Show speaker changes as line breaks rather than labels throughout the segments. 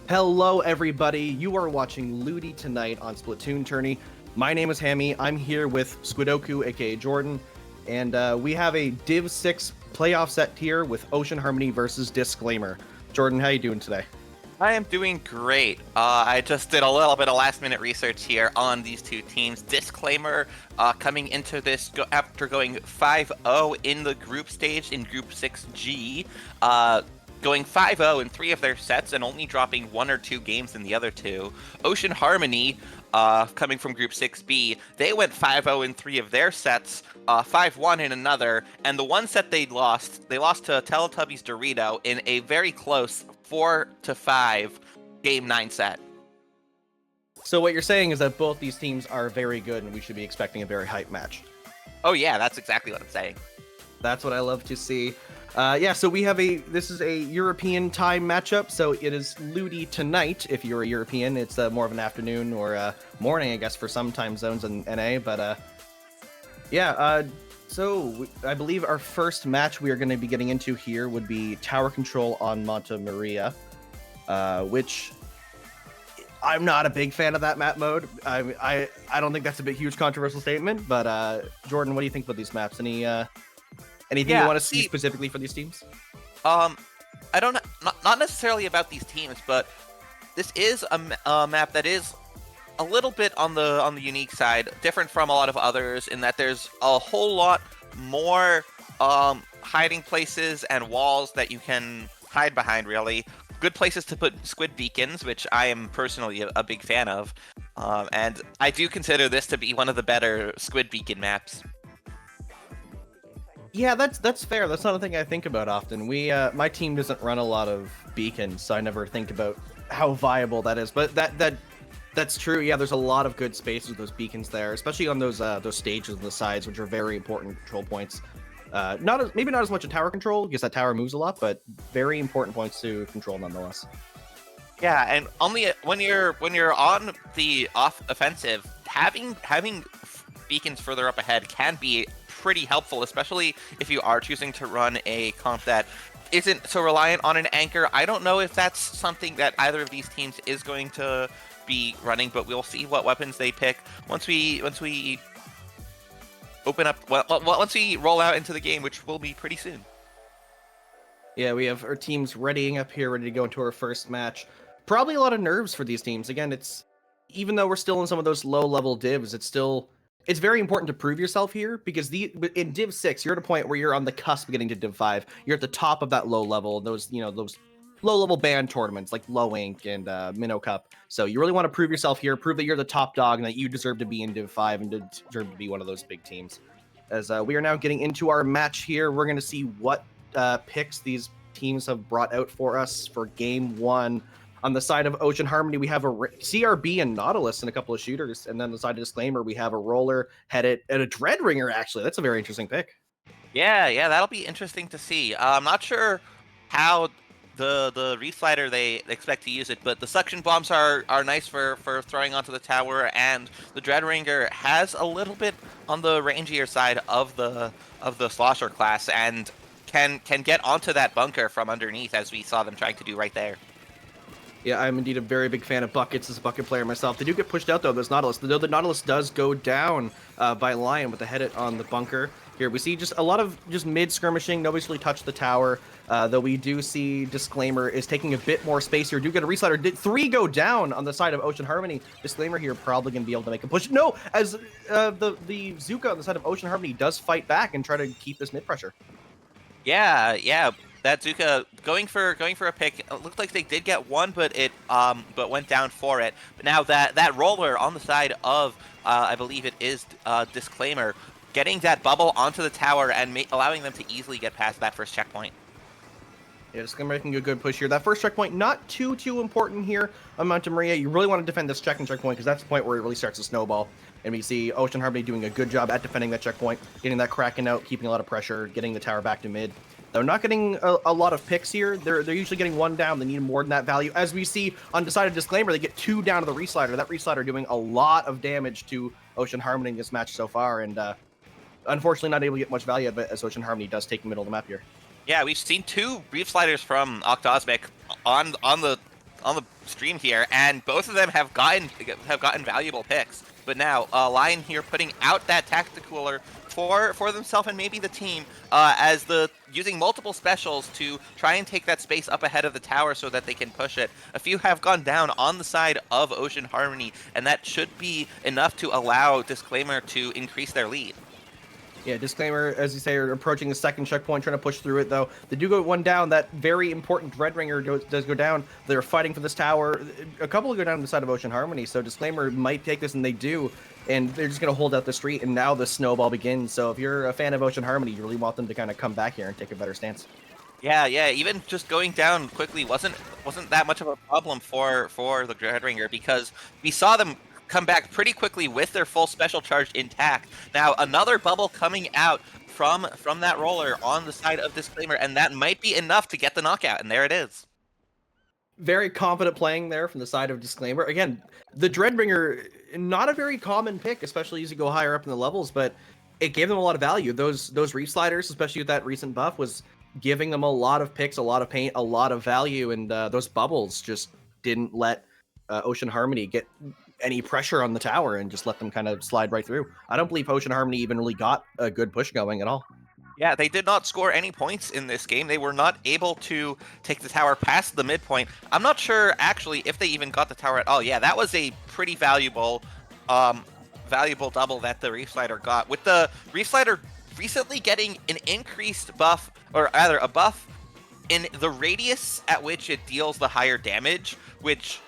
Hello, everybody. You are watching Ludi tonight on SplatoonTourney. My name is Hammy. I'm here with Squidoku, aka Jordan, and we have a Div 6 playoff set here with Ocean Harmony versus Disclaimer. Jordan, how you doing today?
I am doing great. I just did a little bit of last-minute research here on these two teams. Disclaimer, coming into this after going 5-0 in the group stage in Group 6G, going 5-0 in 3 of their sets and only dropping 1 or 2 games in the other 2. Ocean Harmony, coming from Group 6B, they went 5-0 in 3 of their sets, 5-1 in another, and the one set they lost to Teletubbies Dorito in a very close 4-5 Game 9 set.
So what you're saying is that both these teams are very good and we should be expecting a very hype match.
Oh yeah, that's exactly what I'm saying.
That's what I love to see. So we have this is a European time matchup, so it is Ludi tonight. If you're a European, it's more of an afternoon or morning, I guess, for some time zones in NA, but so I believe our first match we are going to be getting into here would be Tower Control on Monta Maria, which I'm not a big fan of that map mode. I don't think that's a big, huge controversial statement, but Jordan, what do you think about these maps? Anything you want to see specifically for these teams?
I don't know, not necessarily about these teams, but this is a map that is a little bit on the unique side, different from a lot of others in that there's a whole lot more hiding places and walls that you can hide behind, really. Good places to put squid beacons, which I am personally a big fan of. And I do consider this to be one of the better squid beacon maps.
Yeah, that's fair. That's not a thing I think about often. My team doesn't run a lot of beacons, so I never think about how viable that is. But that's true. Yeah, there's a lot of good spaces with those beacons there, especially on those stages on the sides, which are very important control points. Maybe not as much in tower control because that tower moves a lot, but very important points to control nonetheless.
Yeah, and only when you're on the offensive, having beacons further up ahead can be pretty helpful, especially if you are choosing to run a comp that isn't so reliant on an anchor. I don't know if that's something that either of these teams is going to be running, but we'll see what weapons they pick once we open up. Once we roll out into the game, which will be pretty soon.
Yeah, we have our teams readying up here, ready to go into our first match. Probably a lot of nerves for these teams. Again, even though we're still in some of those low-level divs, it's very important to prove yourself here because in Div 6, you're at a point where you're on the cusp of getting to Div 5. You're at the top of that low level, those low-level band tournaments like Low Ink and Minnow Cup. So you really want to prove yourself here, prove that you're the top dog and that you deserve to be in Div 5 and deserve to be one of those big teams. As we are now getting into our match here, we're going to see what picks these teams have brought out for us for Game 1. On the side of Ocean Harmony, we have a CRB and Nautilus and a couple of shooters. And then on the side of Disclaimer, we have a Roller, Headit, and a Dreadringer, actually. That's a very interesting pick.
Yeah, that'll be interesting to see. I'm not sure how the Reflighter they expect to use it, but the suction bombs are nice for throwing onto the tower, and the Dreadringer has a little bit on the rangier side of the Slosher class and can get onto that bunker from underneath, as we saw them trying to do right there.
Yeah, I'm indeed a very big fan of buckets as a bucket player myself. They do get pushed out, though, this Nautilus. Though the Nautilus does go down by Lion with the Headit on the bunker. Here we see just a lot of mid-skirmishing. Nobody's really touched the tower, though we do see Disclaimer is taking a bit more space here. Do get a Reslider. 3 go down on the side of Ocean Harmony. Disclaimer here probably going to be able to make a push. No, as the Zuka on the side of Ocean Harmony does fight back and try to keep this mid-pressure.
Yeah. That Zuka going for a pick. It looked like they did get one, but it went down for it. But now that Roller on the side of I believe it is Disclaimer, getting that bubble onto the tower and allowing them to easily get past that first checkpoint.
Yeah, Disclaimer making a good push here. That first checkpoint not too important here on Monta Maria. You really want to defend this checkpoint because that's the point where it really starts to snowball. And we see Ocean Harmony doing a good job at defending that checkpoint, getting that Kraken out, keeping a lot of pressure, getting the tower back to mid. They're not getting a lot of picks here. They're usually getting 1 down. They need more than that value. As we see on Decided Disclaimer, they get 2 down to the Reslider. That Reslider doing a lot of damage to Ocean Harmony in this match so far. And unfortunately not able to get much value out of it as Ocean Harmony does take the middle of the map here.
Yeah, we've seen 2 Reef Sliders from Octosmic on the on the stream here, and both of them have gotten valuable picks. But now Lion here putting out that tacticooler for themselves and maybe the team, as using multiple specials to try and take that space up ahead of the tower so that they can push it. A few have gone down on the side of Ocean Harmony, and that should be enough to allow Disclaimer to increase their lead.
Yeah, Disclaimer, as you say, are approaching the second checkpoint, trying to push through it, though. They do go one down. That very important Dreadringer does go down. They're fighting for this tower. A couple go down on the side of Ocean Harmony, so Disclaimer might take this, and they do. And they're just going to hold out the street, and now the snowball begins. So if you're a fan of Ocean Harmony, you really want them to kind of come back here and take a better stance.
Yeah, even just going down quickly wasn't that much of a problem for the Dreadringer, because we saw them come back pretty quickly with their full special charge intact. Now another bubble coming out from that roller on the side of Disclaimer, and that might be enough to get the knockout, and there it is.
Very confident playing there from the side of Disclaimer. Again, the Dreadbringer, not a very common pick, especially as you go higher up in the levels, but it gave them a lot of value. Those Reef Sliders, especially with that recent buff, was giving them a lot of picks, a lot of paint, a lot of value, and those bubbles just didn't let Ocean Harmony get any pressure on the tower and just let them kind of slide right through. I don't believe Ocean Harmony even really got a good push going at all.
Yeah, they did not score any points in this game. They were not able to take the tower past the midpoint. I'm not sure, actually, if they even got the tower at all. Yeah, that was a pretty valuable double that the Reef Slider got. With the Reef Slider recently getting an increased buff, or rather a buff in the radius at which it deals the higher damage, which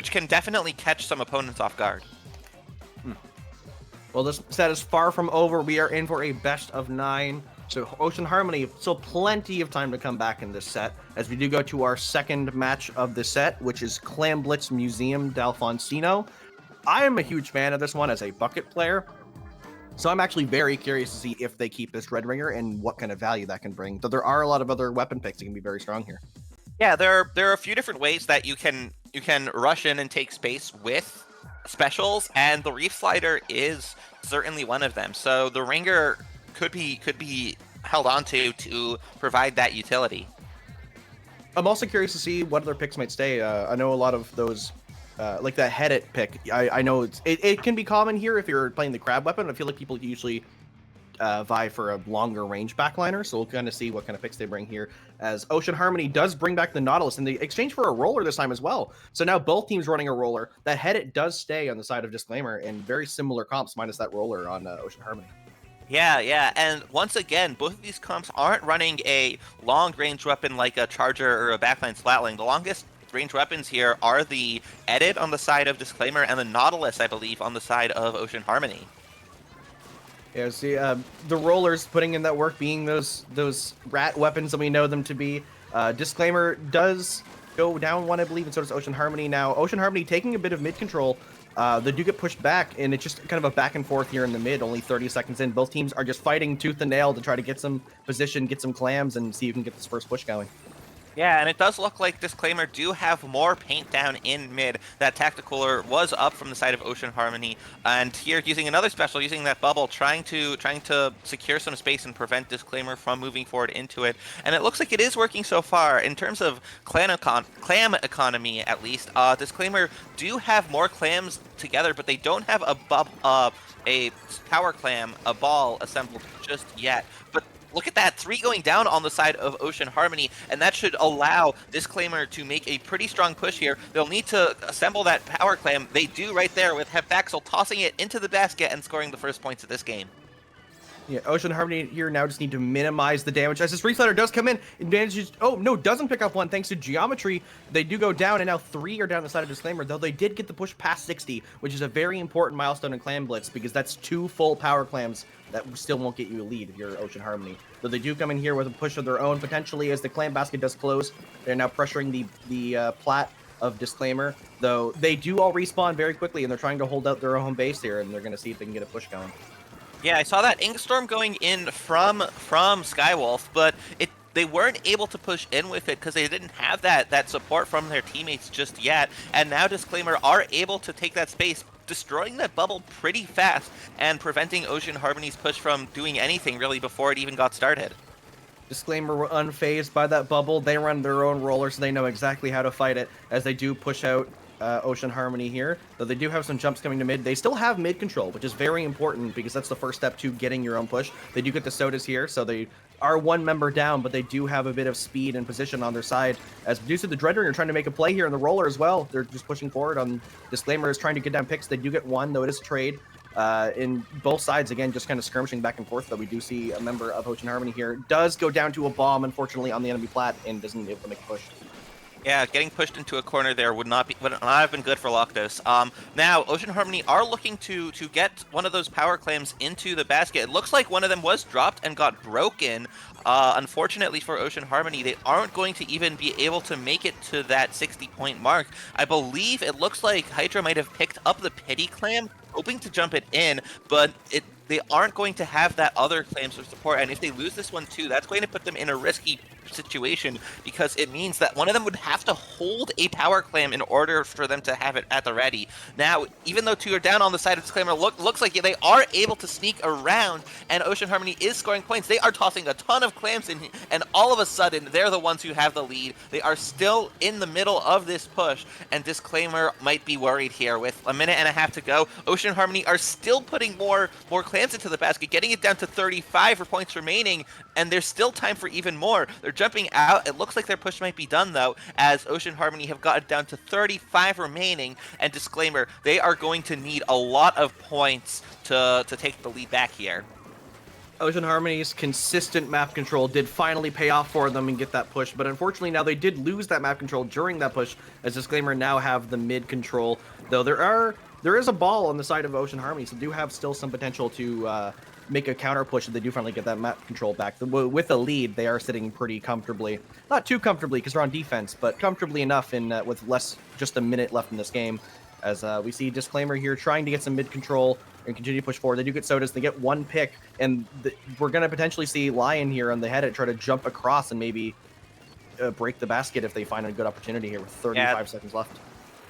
can definitely catch some opponents off guard.
Well, this set is far from over. We are in for a best of 9. So Ocean Harmony, still plenty of time to come back in this set, as we do go to our second match of the set, which is Clam Blitz Museum d'Alfonsino. I am a huge fan of this one as a bucket player, so I'm actually very curious to see if they keep this Dreadringer and what kind of value that can bring. Though there are a lot of other weapon picks that can be very strong here.
Yeah, there are a few different ways that you can rush in and take space with specials, and the Reef Slider is certainly one of them. So the Ringer could be held onto to provide that utility.
I'm also curious to see what other picks might stay. I know a lot of those, like that Headit pick. I know it can be common here if you're playing the Crab weapon. I feel like people usually vie for a longer range backliner, so we'll kind of see what kind of picks they bring here, as Ocean Harmony does bring back the Nautilus in the exchange for a roller this time as well. So now both teams running a roller. That Headit does stay on the side of Disclaimer, and very similar comps minus that roller on Ocean Harmony.
Yeah, and once again, both of these comps aren't running a long-range weapon like a Charger or a backline Slatling. The longest range weapons here are the Edit on the side of Disclaimer and the Nautilus, I believe, on the side of Ocean Harmony.
Yeah, see, the rollers putting in that work, being those rat weapons that we know them to be. Disclaimer does go down one, I believe, and so does Ocean Harmony. Now, Ocean Harmony taking a bit of mid control. They do get pushed back, and it's just kind of a back and forth here in the mid, only 30 seconds in. Both teams are just fighting tooth and nail to try to get some position, get some clams, and see who can get this first push going.
Yeah, and it does look like Disclaimer do have more paint down in mid. That Tacticooler was up from the side of Ocean Harmony, and here using another special, using that bubble, trying to secure some space and prevent Disclaimer from moving forward into it. And it looks like it is working so far. In terms of clam economy, at least, Disclaimer do have more clams together, but they don't have a power clam, a ball assembled just yet. But look at that, 3 going down on the side of Ocean Harmony, and that should allow Disclaimer to make a pretty strong push here. They'll need to assemble that power clam. They do right there with Heptaxel tossing it into the basket and scoring the first points of this game.
Yeah, Ocean Harmony here now just need to minimize the damage. As this Reef Slider does come in, and manages, oh no, doesn't pick up one thanks to Geometry. They do go down, and now 3 are down the side of Disclaimer, though they did get the push past 60, which is a very important milestone in Clam Blitz, because that's 2 full power clams that still won't get you a lead if you're Ocean Harmony. Though they do come in here with a push of their own, potentially, as the clam basket does close. They're now pressuring the plat of Disclaimer, though they do all respawn very quickly, and they're trying to hold out their own base here, and they're going to see if they can get a push going.
Yeah, I saw that Inkstorm going in from Skywolf, but they weren't able to push in with it because they didn't have that support from their teammates just yet. And now Disclaimer are able to take that space, destroying that bubble pretty fast and preventing Ocean Harmony's push from doing anything really before it even got started.
Disclaimer, were unfazed by that bubble. They run their own roller, so they know exactly how to fight it, as they do push out Ocean Harmony here. Though they do have some jumps coming to mid. They still have mid control, which is very important because that's the first step to getting your own push. They do get the sodas here, so they are one member down, but they do have a bit of speed and position on their side. As Medusa the Dreadringer are trying to make a play here in the roller as well. They're just pushing forward on Disclaimer is trying to get down picks. They do get one, though it is a trade. In both sides, again, just kind of skirmishing back and forth, though we do see a member of Ocean Harmony here. Does go down to a bomb, unfortunately, on the enemy plat, and doesn't be able to make a push.
Yeah, getting pushed into a corner there would not have been good for Loctos. Now, Ocean Harmony are looking to get one of those power claims into the basket. It looks like one of them was dropped and got broken. Unfortunately for Ocean Harmony, they aren't going to even be able to make it to that 60-point mark. I believe it looks like Hydra might have picked up the Pity Clam, hoping to jump it in, but they aren't going to have that other claims for support, and if they lose this one too, that's going to put them in a risky situation because it means that one of them would have to hold a power claim in order for them to have it at the ready. Now, even though two are down on the side of Disclaimer, looks like they are able to sneak around, and Ocean Harmony is scoring points. They are tossing a ton of claims in, and all of a sudden, they're the ones who have the lead. They are still in the middle of this push, and Disclaimer might be worried here. With a minute and a half to go, Ocean Harmony are still putting more claims into the basket, getting it down to 35 for points remaining, and there's still time for even more. They're jumping out. It looks like their push might be done, though, as Ocean Harmony have gotten down to 35 remaining, and Disclaimer, they are going to need a lot of points to take the lead back here.
Ocean Harmony's consistent map control did finally pay off for them and get that push, but unfortunately now they did lose that map control during that push, as Disclaimer now have the mid control, though there is a ball on the side of Ocean Harmony, so do have still some potential to make a counter push if they do finally get that map control back. With a lead, they are sitting pretty comfortably. Not too comfortably because they're on defense, but comfortably enough in with just a minute left in this game. As we see Disclaimer here trying to get some mid control and continue to push forward. They do get sodas, they get one pick, and we're going to potentially see Lion here on the head try to jump across and maybe break the basket if they find a good opportunity here with 35 seconds left.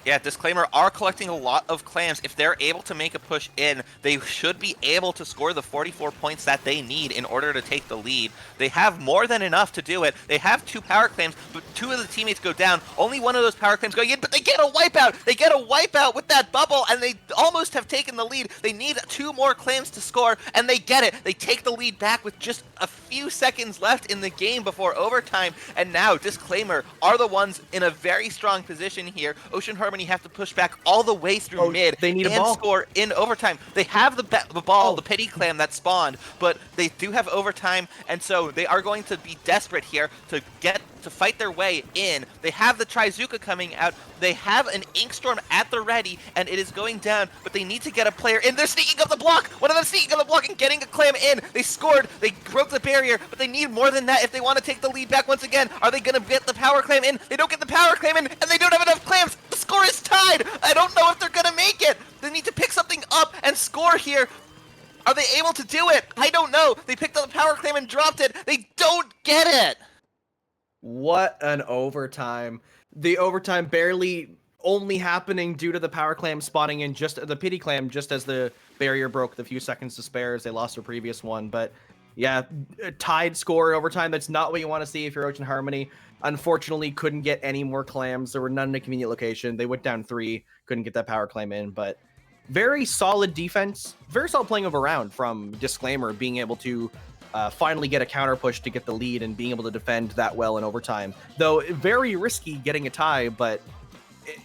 Yeah, Disclaimer are collecting a lot of clams. If they're able to make a push in, they should be able to score the 44 points that they need in order to take the lead. They have more than enough to do it. They have 2 power claims, but 2 of the teammates go down. Only one of those power claims going in, but they get a wipeout! They get a wipeout with that bubble, and they almost have taken the lead. They need 2 more claims to score, and they get it. They take the lead back with just a few seconds left in the game before overtime, and now Disclaimer are the ones in a very strong position here. Ocean Harmony have to push back all the way through mid
they need
and
a ball.
score in overtime. They have the ball, the Pity Clam that spawned, but they do have overtime, and so they are going to be desperate here to fight their way in. They have the Trizuka coming out. They have an Inkstorm at the ready, and it is going down, but they need to get a player in. They're sneaking up the block! One of them sneaking up the block and getting a clam in. They scored. They broke the barrier, but they need more than that if they want to take the lead back once again. Are they going to get the power clam in? They don't get the power clam in, and they don't have enough clams. The score is tied. I don't know if they're going to make it. They need to pick something up and score here. Are they able to do it? I don't know. They picked up the power claim and dropped it. They don't get it.
What an overtime. The overtime barely only happening due to the power clam spawning in just the Pity Clam just as the barrier broke the few seconds to spare as they lost their previous one. But yeah, a tied score in overtime. That's not what you want to see if you're Ocean Harmony. Unfortunately, couldn't get any more clams. There were none in a convenient location. They went down 3, couldn't get that power clam in, but very solid defense. Very solid playing of a round from Disclaimer, being able to finally get a counter push to get the lead and being able to defend that well in overtime. Though very risky getting a tie, but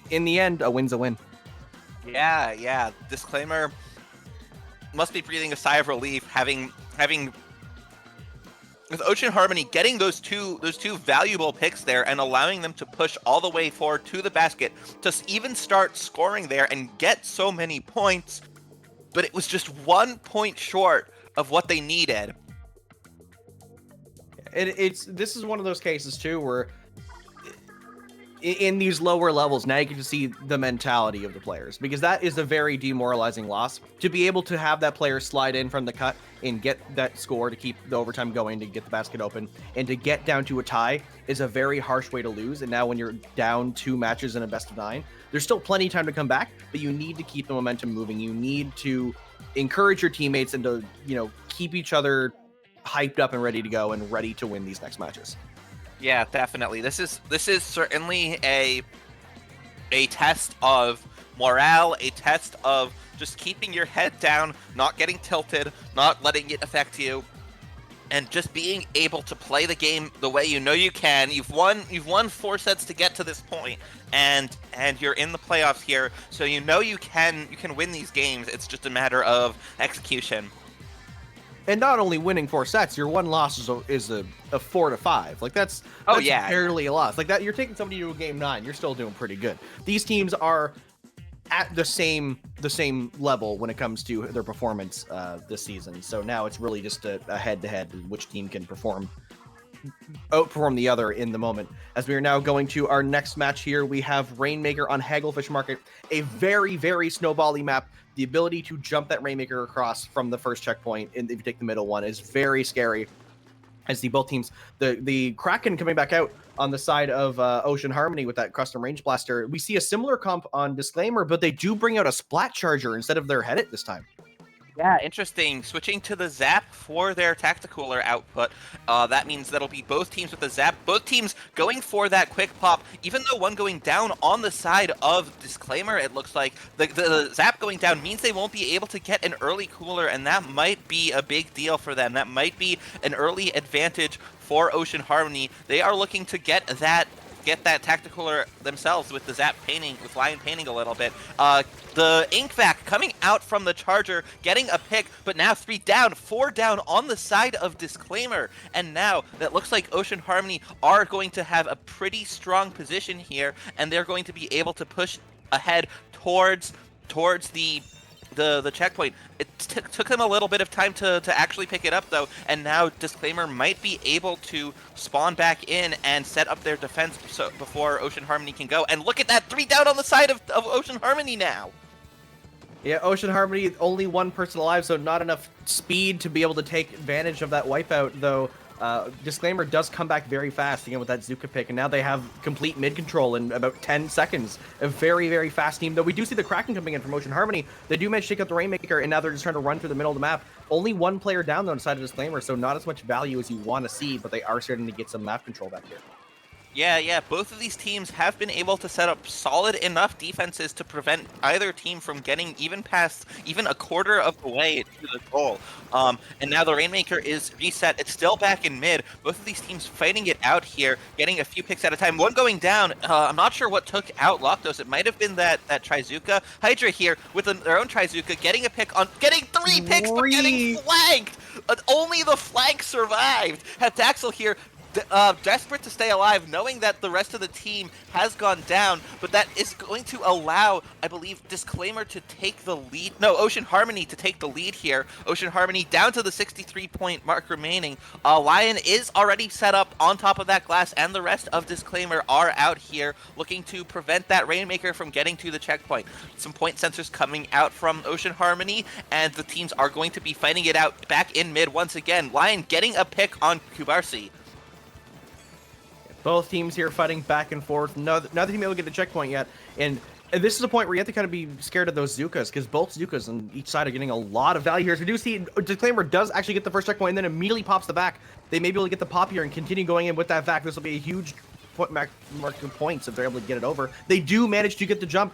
in the end, a win's a win.
Yeah. Disclaimer must be breathing a sigh of relief having with Ocean Harmony getting those two valuable picks there and allowing them to push all the way forward to the basket to even start scoring there and get so many points, but it was just 1 point short of what they needed.
This is one of those cases too where in these lower levels now you get to see the mentality of the players, because that is a very demoralizing loss. To be able to have that player slide in from the cut and get that score to keep the overtime going, to get the basket open, and to get down to a tie is a very harsh way to lose. And now when you're down 2 matches in a best of 9, there's still plenty of time to come back, but you need to keep the momentum moving. You need to encourage your teammates and to keep each other hyped up and ready to go and ready to win these next matches.
Yeah, definitely. This is certainly a test of morale, a test of just keeping your head down, not getting tilted, not letting it affect you, and just being able to play the game the way you know you can. You've won 4 sets to get to this point, and you're in the playoffs here, so you know you can win these games. It's just a matter of execution.
And not only winning 4 sets, your one loss is a 4-5. Like that's barely a loss. Like that, you're taking somebody to a game 9. You're still doing pretty good. These teams are at the same level when it comes to their performance this season. So now it's really just a head-to-head, which team can outperform the other in the moment. As we are now going to our next match here, we have Rainmaker on Hagglefish Market, a very, very snowbally map. The ability to jump that Rainmaker across from the first checkpoint, and if you take the middle one, is very scary. As both teams, the Kraken coming back out on the side of Ocean Harmony with that custom range blaster. We see a similar comp on Disclaimer, but they do bring out a Splat Charger instead of their Headit this time.
Yeah, interesting. Switching to the Zap for their Tacticooler output. That means that'll be both teams with the Zap. Both teams going for that quick pop, even though one going down on the side of Disclaimer. It looks like the Zap going down means they won't be able to get an early cooler, and that might be a big deal for them. That might be an early advantage for Ocean Harmony. They are looking to get that Tacticooler themselves with the Zap painting, with Lion painting a little bit. The Ink Vac coming out from the Charger, getting a pick, but now 3 down, 4 down on the side of Disclaimer. And now that looks like Ocean Harmony are going to have a pretty strong position here, and they're going to be able to push ahead towards the checkpoint. It took them a little bit of time to actually pick it up, though, and now Disclaimer might be able to spawn back in and set up their defense before Ocean Harmony can go. And look at that, 3 down on the side of Ocean Harmony now.
Yeah, Ocean Harmony, only 1 person alive, so not enough speed to be able to take advantage of that wipeout, though. Disclaimer does come back very fast again with that Zuka pick, and now they have complete mid control in about 10 seconds. A very, very fast team, though we do see the Kraken coming in from Ocean Harmony. They do manage to take out the Rainmaker, and now they're just trying to run through the middle of the map. Only 1 player down though on the side of Disclaimer, so not as much value as you want to see, but they are starting to get some map control back here.
Yeah, both of these teams have been able to set up solid enough defenses to prevent either team from getting even a quarter of the way to the goal. And now the Rainmaker is reset. It's still back in mid. Both of these teams fighting it out here, getting a few picks at a time. One going down. I'm not sure what took out Lockdos. It might have been that Trizuka. Hydra here with their own Trizuka, getting a pick on, getting 3 picks, but getting flanked. Only the flank survived. Heptaxel here, desperate to stay alive, knowing that the rest of the team has gone down, but that is going to allow, I believe, Disclaimer to take the lead. No, Ocean Harmony to take the lead here. Ocean Harmony down to the 63-point mark remaining. Lion is already set up on top of that glass, and the rest of Disclaimer are out here looking to prevent that Rainmaker from getting to the checkpoint. Some point sensors coming out from Ocean Harmony, and the teams are going to be fighting it out back in mid once again. Lion getting a pick on Kubarsi.
Both teams here fighting back and forth. Neither team able to get the checkpoint yet. And this is a point where you have to kind of be scared of those Zukas, because both Zukas on each side are getting a lot of value here. So we do see Disclaimer does actually get the first checkpoint and then immediately pops the back. They may be able to get the pop here and continue going in with that vac. This will be a huge mark of points if they're able to get it over. They do manage to get the jump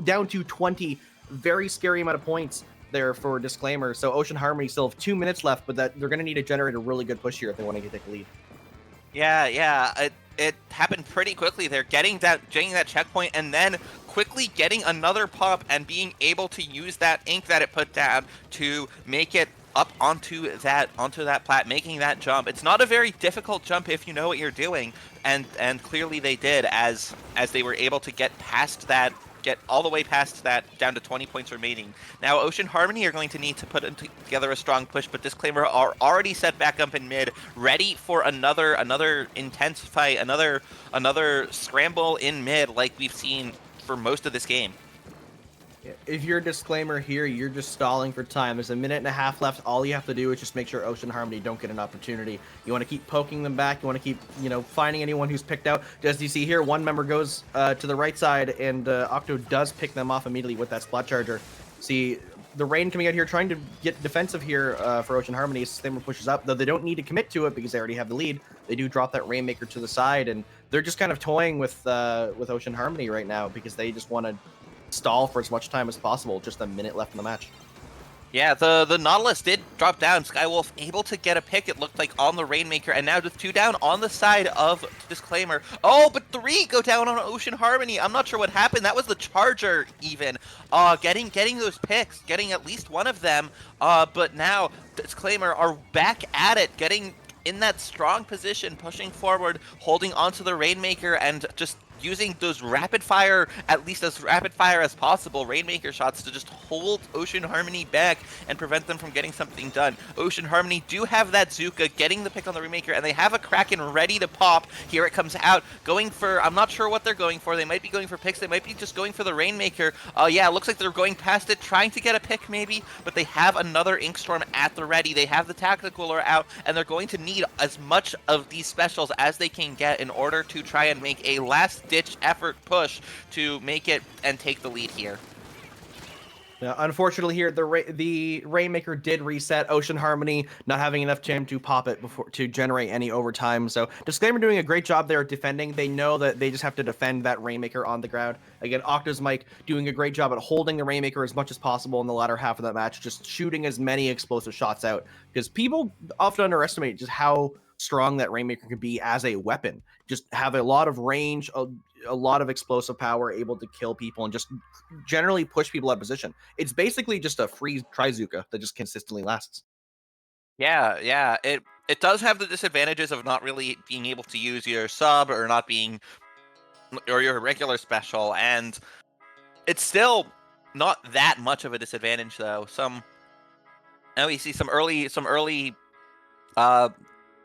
down to 20. Very scary amount of points there for Disclaimer. So Ocean Harmony still have 2 minutes left, but that they're going to need to generate a really good push here if they want to take the lead.
Yeah. It happened pretty quickly. They're getting that checkpoint and then quickly getting another pop and being able to use that ink that it put down to make it up onto that plat, making that jump. It's not a very difficult jump if you know what you're doing, and clearly they did as they were able to get all the way past that, down to 20 points remaining. Now Ocean Harmony are going to need to put together a strong push, but Disclaimer are already set back up in mid, ready for another intense fight, another scramble in mid like we've seen for most of this game.
If you're a Disclaimer here, you're just stalling for time. There's a minute and a half left. All you have to do is just make sure Ocean Harmony don't get an opportunity. You want to keep poking them back. You want to keep, finding anyone who's picked out. As you see here, one member goes to the right side, and Octo does pick them off immediately with that Splat Charger. See, the Rain coming out here trying to get defensive here for Ocean Harmony. Disclaimer pushes up, though they don't need to commit to it because they already have the lead. They do drop that Rainmaker to the side, and they're just kind of toying with Ocean Harmony right now because they just want to stall for as much time as possible. Just a minute left in the match.
Yeah, the Nautilus did drop down. Skywolf able to get a pick, it looked like, on the Rainmaker, and now with 2 down on the side of Disclaimer. Oh, but 3 go down on Ocean Harmony. I'm not sure what happened. That was the Charger, even. Getting those picks, getting at least one of them. But now Disclaimer are back at it, getting in that strong position, pushing forward, holding onto the Rainmaker, and just using those rapid fire, at least as rapid fire as possible, Rainmaker shots to just hold Ocean Harmony back and prevent them from getting something done. Ocean Harmony do have that Zuka getting the pick on the Rainmaker, and they have a Kraken ready to pop. Here it comes out, going for, I'm not sure what they're going for. They might be going for picks. They might be just going for the Rainmaker. Yeah, it looks like they're going past it, trying to get a pick maybe, but they have another Inkstorm at the ready. They have the Tacticooler out, and they're going to need as much of these specials as they can get in order to try and make a last-ditch effort push to make it and take the lead here.
Yeah, unfortunately here, the Rainmaker did reset. Ocean Harmony not having enough time to pop it before to generate any overtime. So Disclaimer doing a great job there defending. They know that they just have to defend that Rainmaker on the ground. Again, Octa's Mike doing a great job at holding the Rainmaker as much as possible in the latter half of that match, just shooting as many explosive shots out. Because people often underestimate just how strong that Rainmaker can be as a weapon. Just have a lot of range, a lot of explosive power, able to kill people and just generally push people out of position. It's basically just a free Trizuka that just consistently lasts.
Yeah. It does have the disadvantages of not really being able to use your sub or not being, or your regular special, and it's still not that much of a disadvantage though. Now we see some early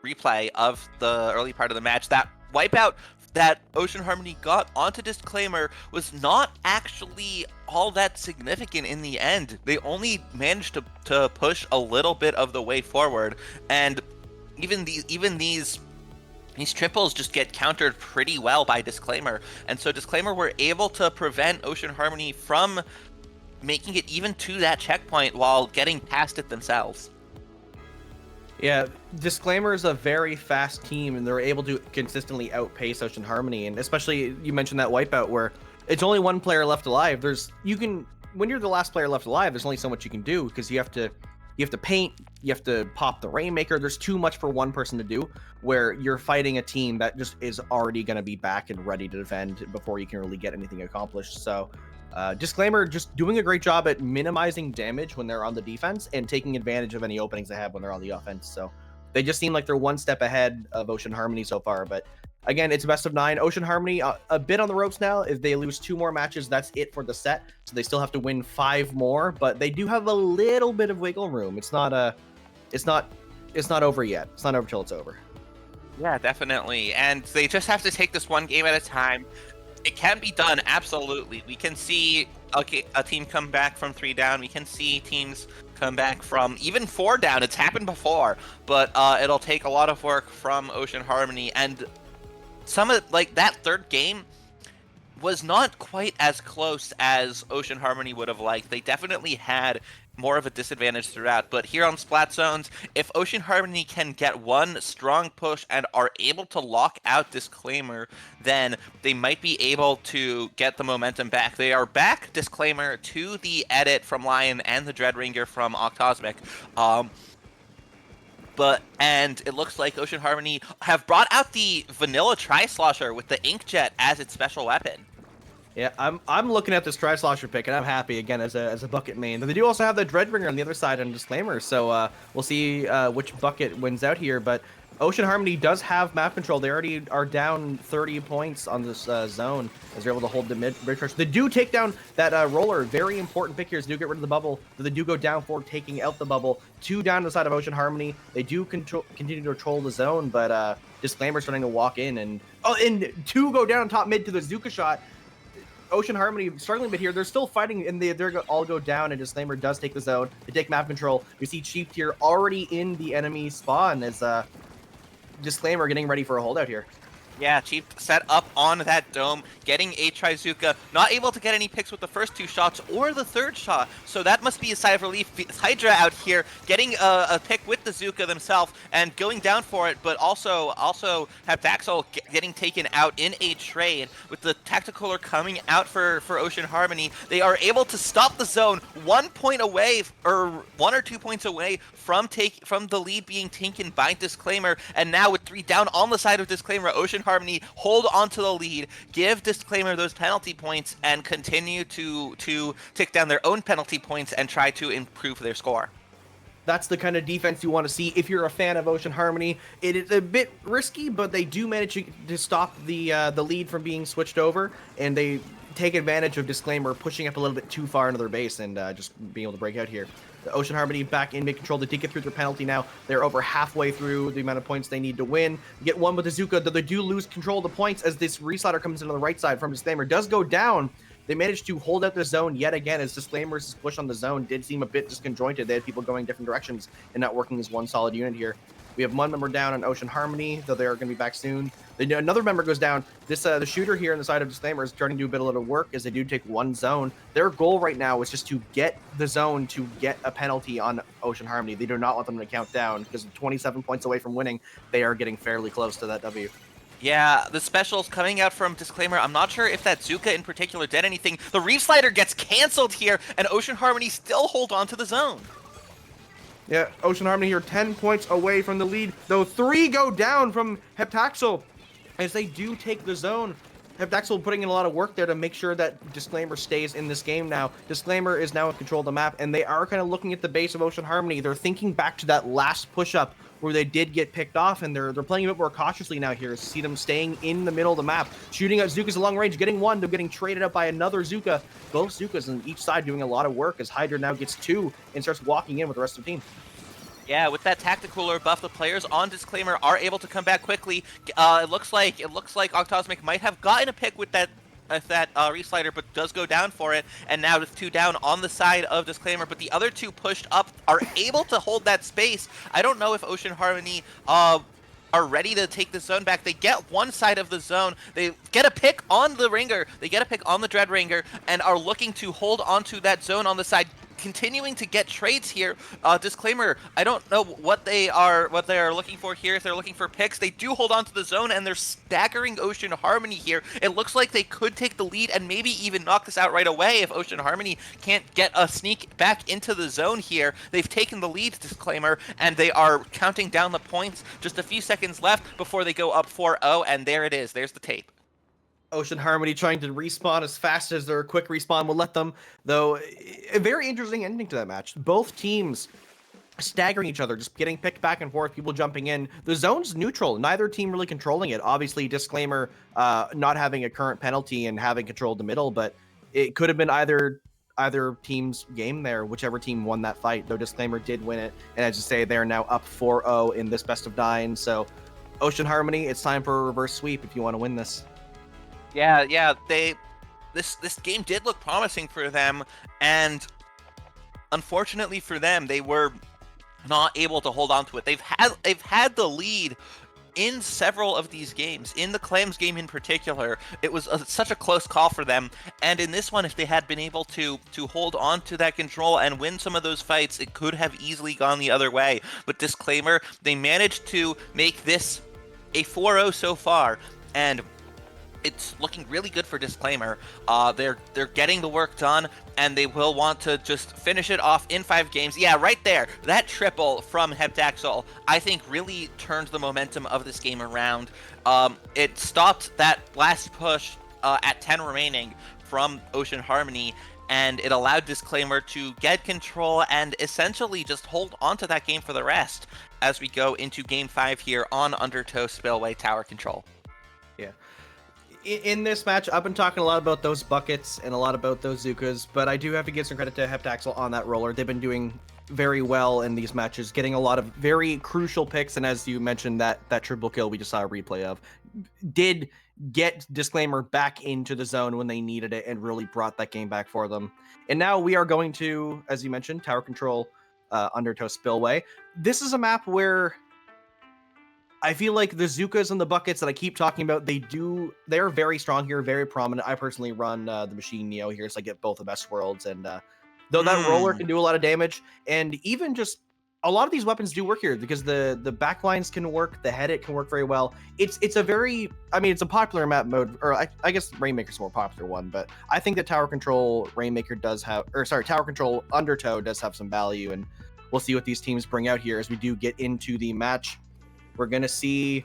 replay of the early part of the match. That wipeout that Ocean Harmony got onto Disclaimer was not actually all that significant in the end. They only managed to push a little bit of the way forward, and even these triples just get countered pretty well by Disclaimer, and so Disclaimer were able to prevent Ocean Harmony from making it even to that checkpoint while getting past it themselves.
Yeah, Disclaimer is a very fast team, and they're able to consistently outpace Ocean Harmony. And especially, you mentioned that wipeout where it's only one player left alive. When you're the last player left alive, there's only so much you can do because you have to paint, you have to pop the Rainmaker. There's too much for one person to do, where you're fighting a team that just is already going to be back and ready to defend before you can really get anything accomplished. So Disclaimer just doing a great job at minimizing damage when they're on the defense and taking advantage of any openings they have when they're on the offense. So they just seem like they're one step ahead of Ocean Harmony so far. But again, it's best of 9. Ocean Harmony a bit on the ropes now. If they lose 2 more matches, that's it for the set. So they still have to win 5 more, but they do have a little bit of wiggle room. It's not over yet. It's not over till it's over.
Yeah, definitely. And they just have to take this one game at a time. It can be done, absolutely. We can see a team come back from 3 down. We can see teams come back from even 4 down. It's happened before, but it'll take a lot of work from Ocean Harmony. And some of that third game was not quite as close as Ocean Harmony would have liked. They definitely had more of a disadvantage throughout, but here on Splat Zones, if Ocean Harmony can get one strong push and are able to lock out Disclaimer, then they might be able to get the momentum back. They are back, Disclaimer, to the edit from Lion and the Dreadringer from Octosmic. And it looks like Ocean Harmony have brought out the vanilla Tri-Slosher with the Inkjet as its special weapon.
Yeah, I'm looking at this Tri-Slosher pick, and I'm happy, again, as a bucket main. But they do also have the Dreadringer on the other side on Disclaimer, so we'll see which bucket wins out here. But Ocean Harmony does have map control. They already are down 30 points on this zone, as they're able to hold the mid rush. They do take down that roller. Very important pick here is to get rid of the bubble. They do go down for taking out the bubble. 2 down to the side of Ocean Harmony. They do continue to control the zone, but Disclaimer starting to walk in. And 2 go down top mid to the Zuka shot. Ocean Harmony struggling a bit here. They're still fighting, and they're all go down, and Disclaimer does take the zone. They take map control. We see Chief here already in the enemy spawn as Disclaimer getting ready for a holdout here.
Yeah, Chief set up on that dome, getting a Trizuka, not able to get any picks with the first 2 shots or the 3rd shot, so that must be a sigh of relief. Hydra out here getting a pick with the Zuka themselves and going down for it, but also have Daxel getting taken out in a trade with the Tacticaler coming out for Ocean Harmony. They are able to stop the zone 1 point away, or 1 or 2 points away from the lead being taken by Disclaimer, and now with 3 down on the side of Disclaimer, Ocean Harmony hold on to the lead, give Disclaimer those penalty points, and continue to tick down their own penalty points and try to improve their score.
That's the kind of defense you want to see if you're a fan of Ocean Harmony. It is a bit risky, but they do manage to stop the lead from being switched over, and they take advantage of Disclaimer pushing up a little bit too far into their base and just being able to break out here. The Ocean Harmony back in mid-control. They did get through their penalty now. They're over halfway through the amount of points they need to win. Get one with the Zuka, though they do lose control of the points as this reslider comes in on the right side from Disclaimer. Does go down. They managed to hold out the zone yet again as Disclaimer's push on the zone did seem a bit disconjointed. They had people going different directions and not working as one solid unit here. We have one member down on Ocean Harmony, though they are going to be back soon. Another member goes down. The shooter here on the side of Disclaimer is starting to do a bit of work as they do take one zone. Their goal right now is just to get the zone to get a penalty on Ocean Harmony. They do not want them to count down because 27 points away from winning, they are getting fairly close to that W.
Yeah, the specials coming out from Disclaimer. I'm not sure if that Zuka in particular did anything. The Reef Slider gets canceled here, and Ocean Harmony still hold on to the zone.
Yeah, Ocean Harmony here 10 points away from the lead, though 3 go down from Heptaxel as they do take the zone. Heptaxel putting in a lot of work there to make sure that Disclaimer stays in this game now. Disclaimer is now in control of the map, and they are kind of looking at the base of Ocean Harmony. They're thinking back to that last push-up where they did get picked off, and they're playing a bit more cautiously now here. See them staying in the middle of the map, shooting at Zukas at long range, getting one, they're getting traded up by another Zuka. Both Zukas on each side doing a lot of work as Hydra now gets 2 and starts walking in with the rest of the team.
Yeah, with that Tacticaler buff, the players on Disclaimer are able to come back quickly. It looks like Octosmic might have gotten a pick with that reslider, but does go down for it. And now with 2 down on the side of Disclaimer, but the other 2 pushed up are able to hold that space. I don't know if Ocean Harmony are ready to take the zone back. They get one side of the zone. They get a pick on the Ringer. They get a pick on the Dread Ringer and are looking to hold onto that zone on the side, continuing to get trades here. Disclaimer, I don't know what they are looking for here. If they're looking for picks, they do hold on to the zone, and they're staggering Ocean Harmony here. It looks like they could take the lead and maybe even knock this out right away if Ocean Harmony can't get a sneak back into the zone here. They've taken the lead, Disclaimer, and they are counting down the points. Just a few seconds left before they go up 4-0, and there it is. There's the tape.
Ocean Harmony trying to respawn as fast as their quick respawn will let them, though a very interesting ending to that match. Both teams staggering each other, just getting picked back and forth, people jumping in. The zone's neutral, neither team really controlling it. Obviously, Disclaimer not having a current penalty and having control of the middle, but it could have been either team's game there, whichever team won that fight, though Disclaimer did win it. And as you say, they're now up 4-0 in this best of 9. So Ocean Harmony, it's time for a reverse sweep if you want to win this.
Yeah, this game did look promising for them, and unfortunately for them, they were not able to hold on to it. They've had the lead in several of these games. In the Clams game in particular, it was such a close call for them, and in this one, if they had been able to hold on to that control and win some of those fights, it could have easily gone the other way. But Disclaimer, they managed to make this a 4-0 so far, and it's looking really good for Disclaimer. They're getting the work done, and they will want to just finish it off in 5 games. Yeah, right there. That triple from Heptaxel, I think, really turned the momentum of this game around. It stopped that last push at 10 remaining from Ocean Harmony, and it allowed Disclaimer to get control and essentially just hold on to that game for the rest as we go into Game 5 here on Undertow Spillway Tower Control.
Yeah. In this match, I've been talking a lot about those buckets and a lot about those Zukas, but I do have to give some credit to Heptaxel on that roller. They've been doing very well in these matches, getting a lot of very crucial picks, and as you mentioned, that triple kill we just saw a replay of did get Disclaimer back into the zone when they needed it and really brought that game back for them. And now we are going to, as you mentioned, Tower Control, Undertow Spillway. This is a map where I feel like the Zukas and the buckets that I keep talking about, they're very strong here, very prominent. I personally run the Machine Neo here, so I get both the best worlds. And though that roller can do a lot of damage, and even just a lot of these weapons do work here because the backlines can work, the head it can work very well. It's a very, I mean, it's a popular map mode, or I guess Rainmaker's a more popular one, but I think that Tower Control Rainmaker does have, or sorry, Tower Control Undertow does have some value, and we'll see what these teams bring out here as we do get into the match. We're going to see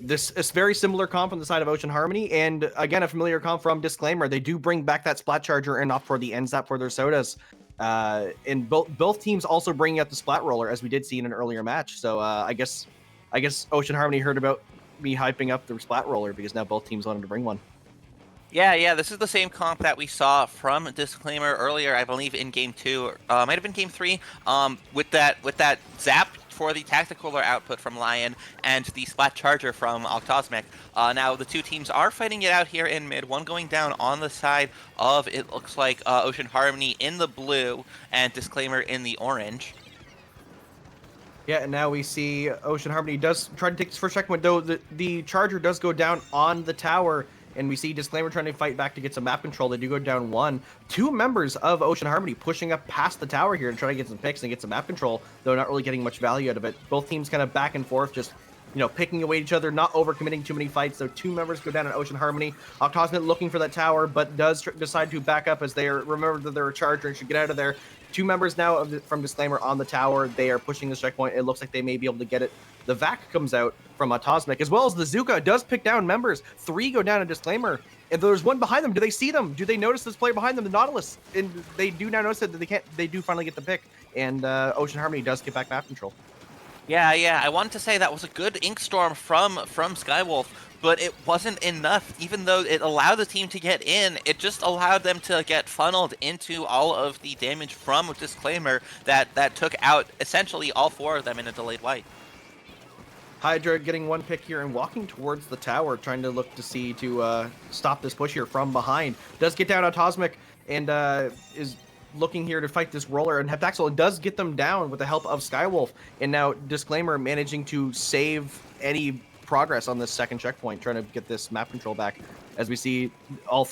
this very similar comp on the side of Ocean Harmony, and again, a familiar comp from Disclaimer. They do bring back that Splat Charger and opt for the end zap for their sodas. And both teams also bringing out the Splat Roller, as we did see in an earlier match. So I guess Ocean Harmony heard about me hyping up the Splat Roller because now both teams wanted to bring one.
Yeah, this is the same comp that we saw from Disclaimer earlier, I believe, in Game 2. Might have been Game 3, with that zap for the Tactical Roller output from Lion and the Splat Charger from Octosmic. Now, the two teams are fighting it out here in mid, one going down on the side of, it looks like, Ocean Harmony in the blue and Disclaimer in the orange.
Yeah, and now we see Ocean Harmony does try to take this first checkpoint, though the Charger does go down on the tower. And we see Disclaimer trying to fight back to get some map control. They do go down one. Two members of Ocean Harmony pushing up past the tower here and trying to get some picks and get some map control, though not really getting much value out of it. Both teams kind of back and forth, just, picking away at each other, not overcommitting too many fights. So two members go down in Ocean Harmony. Octosmic looking for that tower, but does decide to back up as they remember that they're a Charger and should get out of there. Two members now from Disclaimer on the tower. They are pushing this checkpoint. It looks like they may be able to get it. The VAC comes out from Octosmic, as well as the Zuka does pick down members. Three go down in Disclaimer, and there's one behind them. Do they see them? Do they notice this player behind them, the Nautilus? And they do now notice that they do finally get the pick, and Ocean Harmony does get back map control.
Yeah, I wanted to say that was a good ink storm from Skywolf, but it wasn't enough. Even though it allowed the team to get in, it just allowed them to get funneled into all of the damage from Disclaimer that took out essentially all four of them in a delayed wipe.
Hydra getting one pick here and walking towards the tower, trying to look to see to stop this push here from behind. Does get down Octosmic and is looking here to fight this roller, and Heptaxel does get them down with the help of Skywolf. And now Disclaimer managing to save any progress on this second checkpoint, trying to get this map control back, as we see all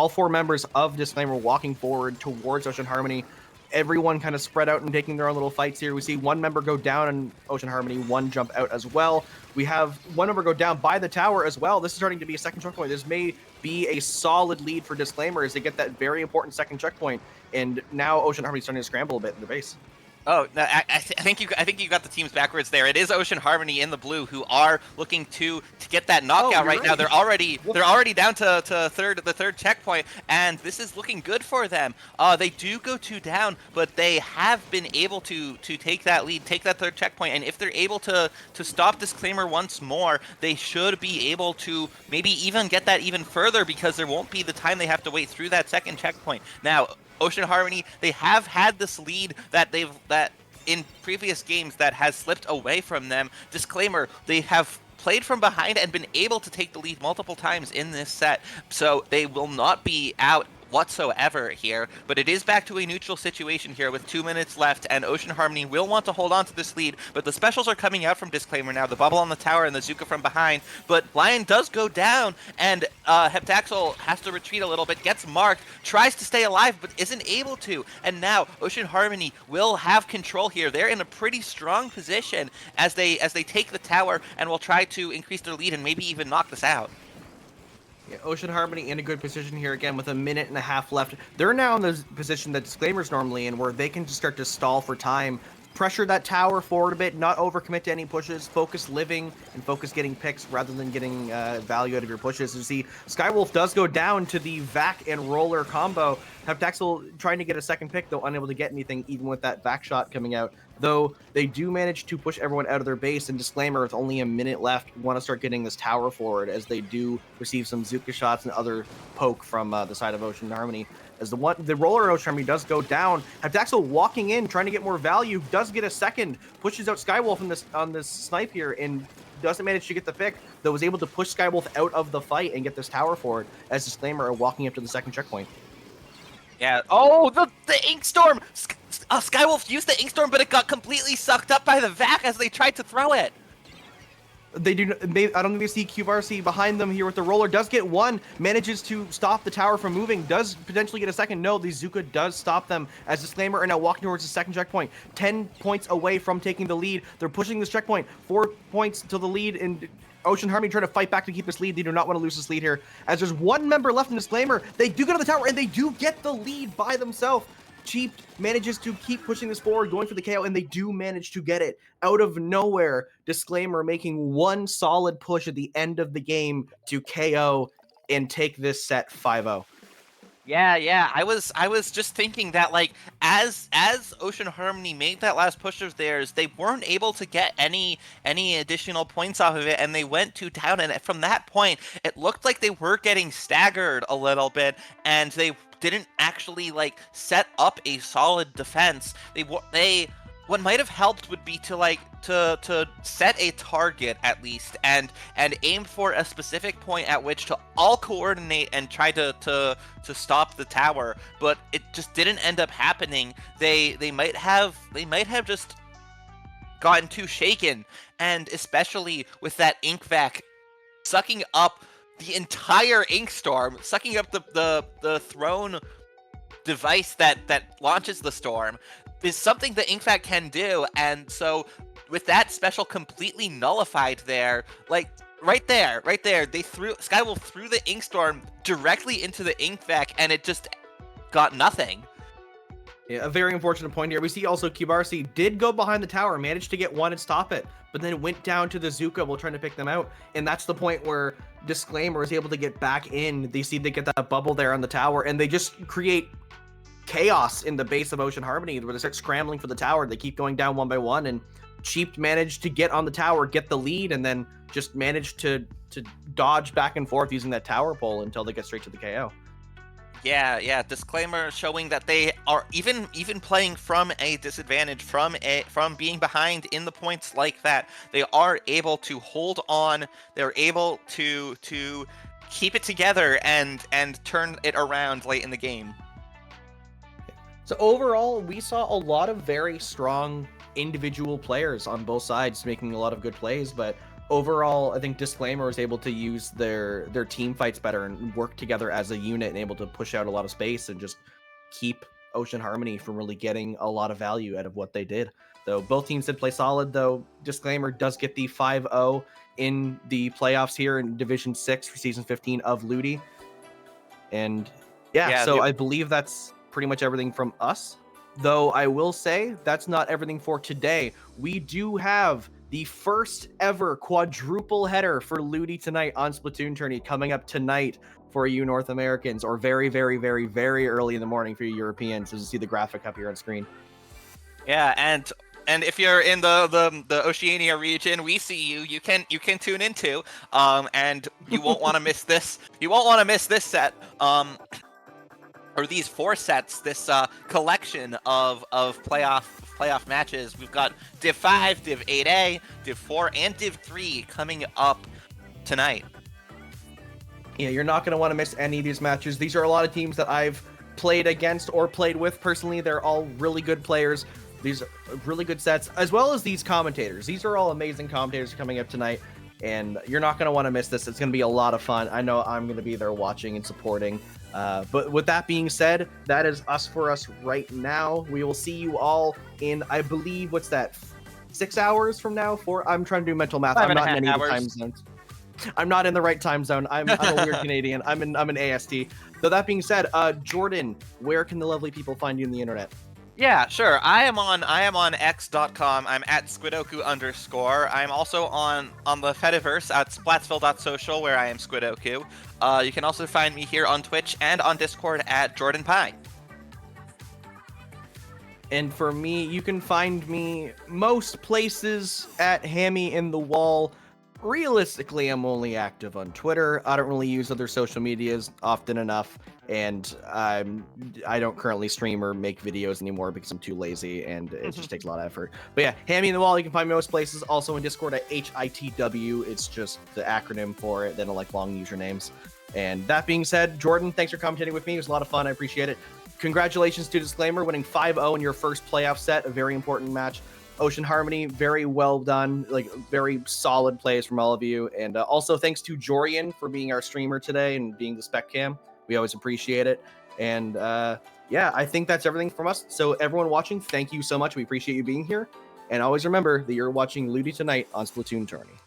four members of Disclaimer walking forward towards Ocean Harmony. Everyone kind of spread out and taking their own little fights here. We see one member go down in Ocean Harmony, one jump out as well. We have one member go down by the tower as well. This is starting to be a second checkpoint. This may be a solid lead for Disclaimer as they get that very important second checkpoint. And now Ocean Harmony is starting to scramble a bit in the base.
Oh, no, I think you got the teams backwards there. It is Ocean Harmony in the blue who are looking to get that knockout right now. They're already down to the third checkpoint, and this is looking good for them. They do go two down, but they have been able to take that lead, take that third checkpoint, and if they're able to stop Disclaimer once more, they should be able to maybe even get that even further, because there won't be the time they have to wait through that second checkpoint. Now, Ocean Harmony, they have had this lead that in previous games that has slipped away from them. Disclaimer, they have played from behind and been able to take the lead multiple times in this set, so they will not be out whatsoever here, but it is back to a neutral situation here with 2 minutes left, and Ocean Harmony will want to hold on to this lead, but the specials are coming out from Disclaimer now, the bubble on the tower and the Zuka from behind, but Lion does go down, and Heptaxel has to retreat a little bit, gets marked, tries to stay alive, but isn't able to, and now Ocean Harmony will have control here. They're in a pretty strong position as they take the tower and will try to increase their lead and maybe even knock this out.
Yeah, Ocean Harmony in a good position here again with a minute and a half left. They're now in the position that Disclaimer's normally in, where they can just start to stall for time, pressure that tower forward a bit, not overcommit to any pushes, focus living and focus getting picks rather than getting value out of your pushes. You see, Skywolf does go down to the VAC and roller combo. Heptaxel trying to get a second pick, though unable to get anything even with that VAC shot coming out. Though they do manage to push everyone out of their base, and Disclaimer with only a minute left want to start getting this tower forward as they do receive some Zuka shots and other poke from the side of Ocean Harmony. As the roller in Ocean Harmony does go down, Heptaxel walking in, trying to get more value, does get a second, pushes out Skywolf on this snipe here, and doesn't manage to get the pick, though was able to push Skywolf out of the fight and get this tower forward as Disclaimer are walking up to the second checkpoint.
Yeah. Oh, the ink storm! Skywolf used the Inkstorm, but it got completely sucked up by the Vac as they tried to throw it.
They do. I don't think they see QRC behind them here with the roller. Does get one, manages to stop the tower from moving. Does potentially get a second. No, the Zuka does stop them as Disclaimer are now walking towards the second checkpoint. 10 points away from taking the lead. They're pushing this checkpoint. 4 points to the lead, and Ocean Harmony trying to fight back to keep this lead. They do not want to lose this lead here. As there's one member left in Disclaimer, they do go to the tower and they do get the lead by themselves. Cheap manages to keep pushing this forward, going for the KO, and they do manage to get it out of nowhere. Disclaimer making one solid push at the end of the game to KO and take this set 5-0.
Yeah. I was just thinking that, like, as Ocean Harmony made that last push of theirs, they weren't able to get any additional points off of it, and they went 2 down. And from that point, it looked like they were getting staggered a little bit, and they didn't actually like set up a solid defense. What might have helped would be to set a target at least and aim for a specific point at which to all coordinate and try to stop the tower, but it just didn't end up happening. They might have just gotten too shaken, and especially with that Ink Vac sucking up the entire Inkstorm, sucking up the throne device that launches the storm, is something the Ink Vac can do. And so with that special completely nullified there, like right there, Skywolf threw the Inkstorm directly into the Ink Vac, and it just got nothing.
Yeah, a very unfortunate point here. We see also QRC did go behind the tower, managed to get one and stop it, but then went down to the Zuka while trying to pick them out. And that's the point where Disclaimer is able to get back in. They see they get that bubble there on the tower, and they just create chaos in the base of Ocean Harmony where they start scrambling for the tower. They keep going down one by one, and Cheap managed to get on the tower, get the lead, and then just managed to dodge back and forth using that tower pole until they get straight to the KO.
Yeah. Disclaimer showing that they are even playing from a disadvantage, from being behind in the points like that. They are able to hold on. They're able to keep it together and turn it around late in the game.
So overall, we saw a lot of very strong individual players on both sides making a lot of good plays, but overall, I think Disclaimer was able to use their team fights better and work together as a unit and able to push out a lot of space and just keep Ocean Harmony from really getting a lot of value out of what they did. Though both teams did play solid, though Disclaimer does get the 5-0 in the playoffs here in Division 6 for Season 15 of Ludi. And so I believe that's pretty much everything from us. Though I will say that's not everything for today. We do have the first ever quadruple header for Ludi tonight on SplatoonTourney coming up tonight for you North Americans, or very, very, very, very early in the morning for you Europeans, as you see the graphic up here on screen.
Yeah, and if you're in the Oceania region, we see you. You can tune into, and you won't want to miss this. You won't want to miss this set. Or these 4 sets, this collection of playoff matches. We've got Div 5, Div 8A, Div 4, and Div 3 coming up tonight.
Yeah, you're not going to want to miss any of these matches. These are a lot of teams that I've played against or played with personally. They're all really good players. These are really good sets, as well as these commentators. These are all amazing commentators coming up tonight, and you're not going to want to miss this. It's going to be a lot of fun. I know I'm going to be there watching and supporting. But with that being said, that is us for us right now. We will see you all in, I believe, what's that, 6 hours from now? 4? I'm trying to do mental math. I'm not in any of the time zones. I'm not in the right time zone. I'm a weird Canadian. I'm an AST. So that being said, Jordan, where can the lovely people find you on the internet?
Yeah, sure. I am on x.com. I'm at squidoku_. I'm also on the Fediverse at splatsville.social, where I am squidoku. You can also find me here on Twitch and on Discord at Jordan Pie.
And for me, you can find me most places at Hammy in the Wall. Realistically, I'm only active on Twitter. I don't really use other social medias often enough, and I don't currently stream or make videos anymore because I'm too lazy, and it just takes a lot of effort. But yeah, Hammy in the Wall, you can find me most places. Also in Discord at HITW. It's just the acronym for it. They don't like long usernames. And that being said, Jordan, thanks for commentating with me. It was a lot of fun. I appreciate it. congratulations to Disclaimer winning 5-0 in your first playoff set, a very important match. Ocean Harmony, very well done, like very solid plays from all of you. And also thanks to Jorian for being our streamer today and being the spec cam. We always appreciate it. And yeah, I think that's everything from us. So everyone watching, thank you so much. We appreciate you being here. And always remember that you're watching Ludi tonight on SplatoonTourney.